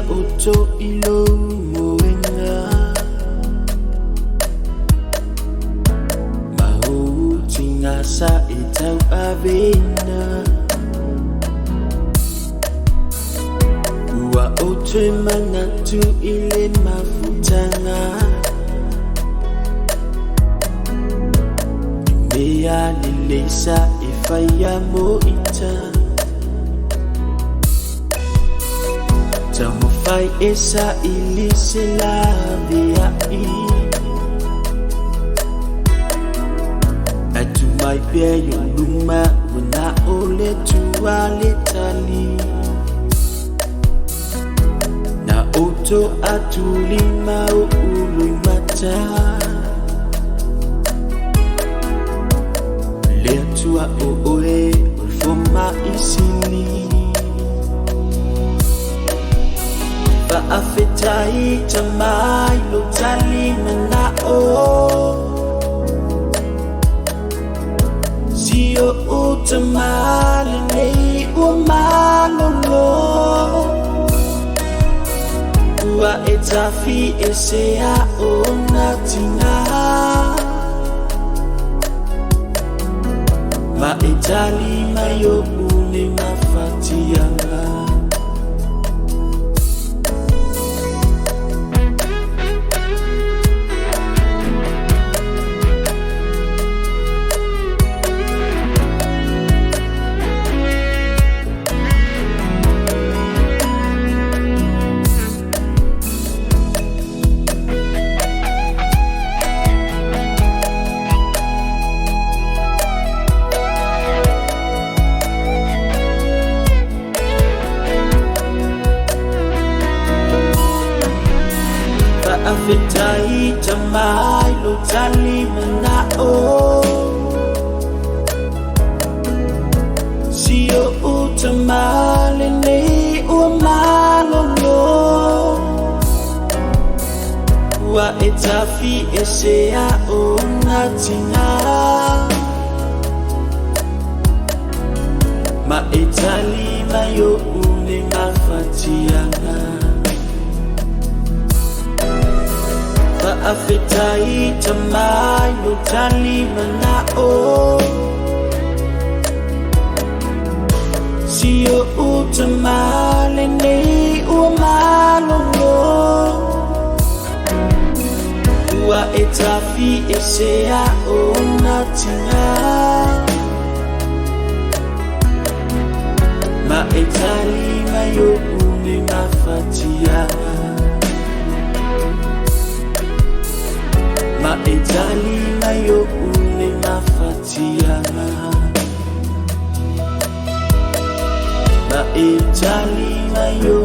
oto ilo moenga mau tinga sa itau avena wa oto manatu ilen mafutanga mea lilesa ifaya mo ita Tamo fai esa ilise la via I Atu mai pia yung luma Wana ole tua letali Na oto atu lima ului mata Lea tua o oe Ulfoma isili Afetai tamai lo tali na o Sio utamale nei umalolo Ua etafi esea o natina Ma etali mayo ule mafatianga Afetai tamai lo tali mana o Sio utamale nei umalolo Wa etafi esea o natina Ma etali mayo une mafatianga Afetai tamai lo tali mana o Sio utamale nei umalolo Ua etafi esea o natina Ma etali mayo une mafatianga Ma etali mayo ule mafatianga Ma etali mayo